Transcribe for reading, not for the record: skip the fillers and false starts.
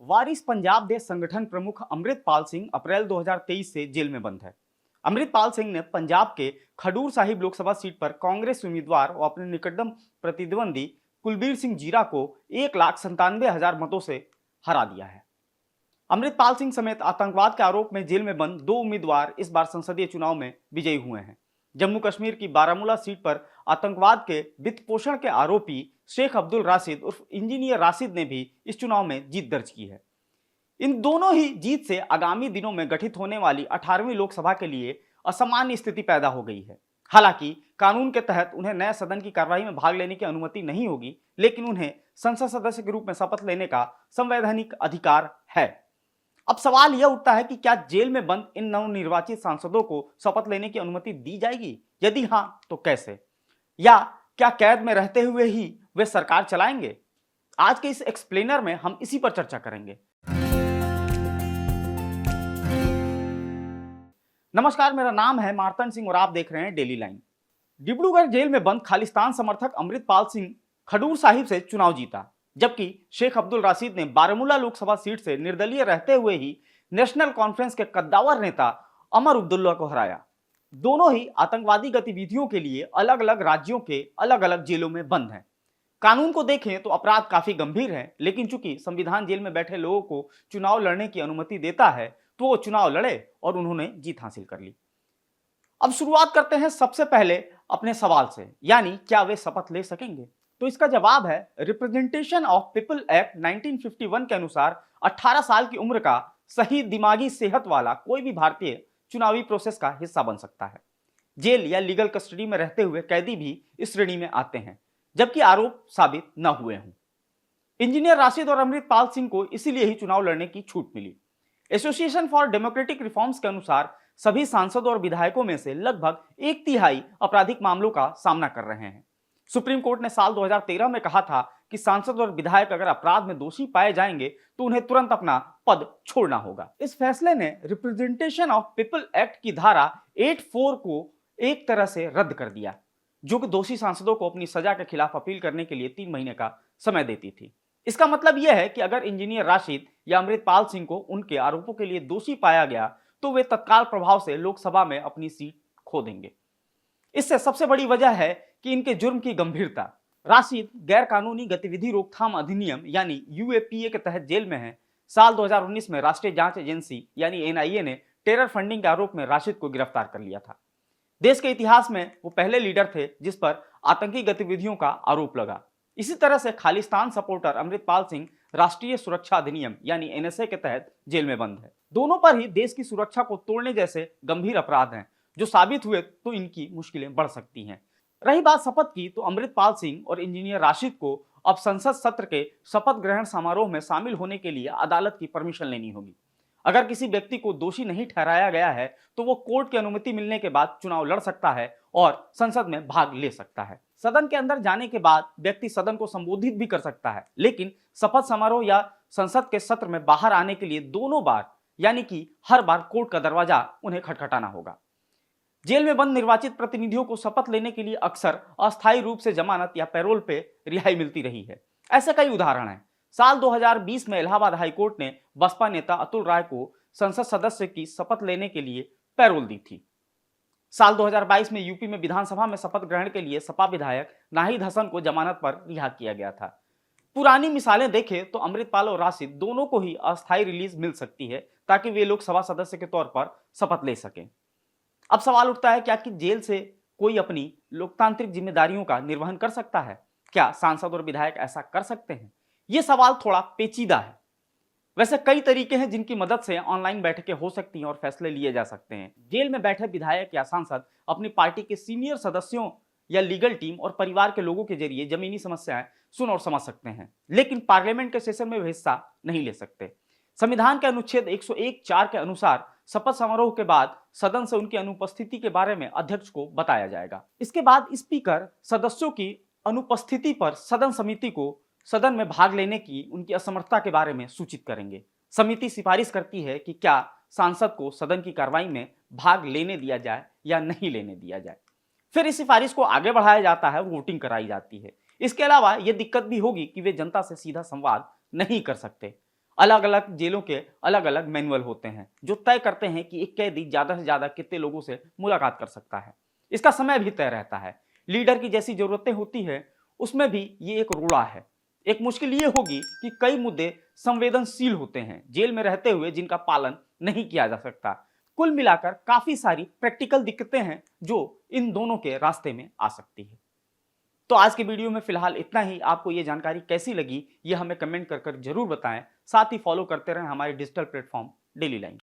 वारिस पंजाब देश संगठन प्रमुख अमृतपाल सिंह अप्रैल 2023 से जेल में बंद है। अमृतपाल सिंह ने पंजाब के खडूर साहिब लोकसभा सीट पर कांग्रेस उम्मीदवार और अपने निकटतम प्रतिद्वंदी कुलबीर सिंह जीरा को 1,97,000 मतों से हरा दिया है। अमृतपाल सिंह समेत आतंकवाद के आरोप में जेल में बंद 2 उम्मीदवार इस बार संसदीय चुनाव में विजयी हुए हैं। जम्मू कश्मीर की बारामूला सीट पर आतंकवाद के वित्त पोषण के आरोपी शेख अब्दुल राशिद उर्फ इंजीनियर राशिद ने भी इस चुनाव में जीत दर्ज की है। इन दोनों ही जीत से आगामी दिनों में गठित होने वाली 18वीं लोकसभा के लिए असामान्य स्थिति पैदा हो गई है। हालांकि कानून के तहत उन्हें नए सदन की कार्यवाही में भाग लेने की अनुमति नहीं होगी, लेकिन उन्हें संसद सदस्य के रूप में शपथ लेने का संवैधानिक अधिकार है। अब सवाल यह उठता है कि क्या जेल में बंद इन नवनिर्वाचित सांसदों को शपथ लेने की अनुमति दी जाएगी? यदि हां, तो कैसे? या क्या कैद में रहते हुए ही वे सरकार चलाएंगे? आज के इस एक्सप्लेनर में हम इसी पर चर्चा करेंगे। नमस्कार, मेरा नाम है मार्तन सिंह और आप देख रहे हैं डेली लाइन। डिब्रूगढ़ जेल में बंद खालिस्तान समर्थक अमृतपाल सिंह खडूर साहिब से चुनाव जीता, जबकि शेख अब्दुल राशिद ने बारामूला लोकसभा सीट से निर्दलीय रहते हुए ही नेशनल कॉन्फ्रेंस के कद्दावर नेता अमर अब्दुल्ला को हराया। दोनों ही आतंकवादी गतिविधियों के लिए अलग अलग राज्यों के अलग अलग जेलों में बंद हैं। कानून को देखें तो अपराध काफी गंभीर है, लेकिन चूंकि संविधान जेल में बैठे लोगों को चुनाव लड़ने की अनुमति देता है, तो वो चुनाव लड़े और उन्होंने जीत हासिल कर ली। अब शुरुआत करते हैं सबसे पहले अपने सवाल से, यानी क्या वे शपथ ले सकेंगे? तो इसका जवाब है, रिप्रेजेंटेशन ऑफ पीपल एक्ट 1951 के अनुसार 18 साल की उम्र का सही दिमागी सेहत वाला कोई भी भारतीय चुनावी प्रोसेस का हिस्सा बन सकता है। जेल या लीगल कस्टडी में रहते हुए कैदी भी इस श्रेणी में आते हैं, जबकि आरोप साबित न हुए हों। इंजीनियर राशिद और अमृतपाल सिंह को इसीलिए ही चुनाव लड़ने की छूट मिली। एसोसिएशन फॉर डेमोक्रेटिक रिफॉर्म्स के अनुसार सभी सांसदों और विधायकों में से लगभग 1/3 आपराधिक मामलों का सामना कर रहे हैं। सुप्रीम कोर्ट ने साल 2013 में कहा था कि सांसद और विधायक अगर अपराध में दोषी पाए जाएंगे तो उन्हें तुरंत अपना पद छोड़ना होगा। इस फैसले ने रिप्रेजेंटेशन ऑफ पीपल एक्ट की धारा 84 को एक तरह से रद्द कर दिया, जो कि दोषी सांसदों को अपनी सजा के खिलाफ अपील करने के लिए 3 महीने का समय देती थी। इसका मतलब यह है कि अगर इंजीनियर राशिद या अमृतपाल सिंह को उनके आरोपों के लिए दोषी पाया गया तो वे तत्काल प्रभाव से लोकसभा में अपनी सीट खो देंगे। इससे सबसे बड़ी वजह है कि इनके जुर्म की गंभीरता। राशिद गैर कानूनी गतिविधि रोकथाम अधिनियम यानी यूएपीए के तहत जेल में है। साल 2019 में राष्ट्रीय जांच एजेंसी यानी एनआईए ने टेरर फंडिंग के आरोप में राशिद को गिरफ्तार कर लिया था। देश के इतिहास में वो पहले लीडर थे जिस पर आतंकी गतिविधियों का आरोप लगा। इसी तरह से खालिस्तान सपोर्टर अमृतपाल सिंह राष्ट्रीय सुरक्षा अधिनियम यानी एनएसए के तहत जेल में बंद है। दोनों पर ही देश की सुरक्षा को तोड़ने जैसे गंभीर अपराध हैं, जो साबित हुए तो इनकी मुश्किलें बढ़ सकती हैं। रही बात शपथ की, तो अमृतपाल सिंह और इंजीनियर राशिद को अब संसद सत्र के शपथ ग्रहण समारोह में शामिल होने के लिए अदालत की परमिशन लेनी होगी। अगर किसी व्यक्ति को दोषी नहीं ठहराया गया है तो वो कोर्ट की अनुमति मिलने के बाद चुनाव लड़ सकता है और संसद में भाग ले सकता है। सदन के अंदर जाने के बाद व्यक्ति सदन को संबोधित भी कर सकता है, लेकिन शपथ समारोह या संसद के सत्र में बाहर आने के लिए दोनों बार यानी कि हर बार कोर्ट का दरवाजा उन्हें खटखटाना होगा। जेल में बंद निर्वाचित प्रतिनिधियों को शपथ लेने के लिए अक्सर अस्थायी रूप से जमानत या पैरोल पे रिहाई मिलती रही है। ऐसे कई उदाहरण हैं। साल 2020 में इलाहाबाद हाईकोर्ट ने बसपा नेता अतुल राय को संसद सदस्य की शपथ लेने के लिए पैरोल दी थी। साल 2022 में यूपी में विधानसभा में शपथ ग्रहण के लिए सपा विधायक नाहिद हसन को जमानत पर रिहा किया गया था। पुरानी मिसालें देखें तो अमृतपाल और राशिद दोनों को ही अस्थायी रिलीज मिल सकती है ताकि वे लोकसभा सदस्य के तौर पर शपथ ले सकें। अब सवाल उठता है, क्या कि जेल से कोई अपनी लोकतांत्रिक जिम्मेदारियों का निर्वहन कर सकता है? क्या सांसद और विधायक ऐसा कर सकते हैं? यह सवाल थोड़ा पेचीदा है। वैसे कई तरीके हैं जिनकी मदद से ऑनलाइन बैठकें हो सकती हैं और फैसले लिए जा सकते हैं। जेल में बैठे विधायक या सांसद अपनी पार्टी के सीनियर सदस्यों या लीगल टीम और परिवार के लोगों के जरिए जमीनी समस्याएं सुन और समझ सकते हैं, लेकिन पार्लियामेंट के सेशन में वे हिस्सा नहीं ले सकते। संविधान के अनुच्छेद 101(4) के अनुसार शपथ समारोह के बाद सदन से उनकी अनुपस्थिति के बारे में अध्यक्ष को बताया जाएगा। इसके बाद स्पीकर सदस्यों की अनुपस्थिति पर सदन समिति को सदन में भाग लेने की उनकी असमर्थता के बारे में सूचित करेंगे। समिति सिफारिश करती है कि क्या सांसद को सदन की कार्रवाई में भाग लेने दिया जाए या नहीं लेने दिया जाए। फिर इस सिफारिश को आगे बढ़ाया जाता है, वोटिंग कराई जाती है। इसके अलावा यह दिक्कत भी होगी कि वे जनता से सीधा संवाद नहीं कर सकते। अलग अलग जेलों के अलग अलग मैनुअल होते हैं जो तय करते हैं कि एक कैदी ज्यादा से ज्यादा कितने लोगों से मुलाकात कर सकता है। इसका समय भी तय रहता है। लीडर की जैसी जरूरतें होती है उसमें भी ये एक रोड़ा है। एक मुश्किल ये होगी कि कई मुद्दे संवेदनशील होते हैं जेल में रहते हुए जिनका पालन नहीं किया जा सकता। कुल मिलाकर काफी सारी प्रैक्टिकल दिक्कतें हैं जो इन दोनों के रास्ते में आ सकती है। तो आज के वीडियो में फिलहाल इतना ही। आपको ये जानकारी कैसी लगी ये हमें कमेंट कर जरूर बताएं। साथ ही फॉलो करते रहें हमारे डिजिटल प्लेटफॉर्म डेली लाइन।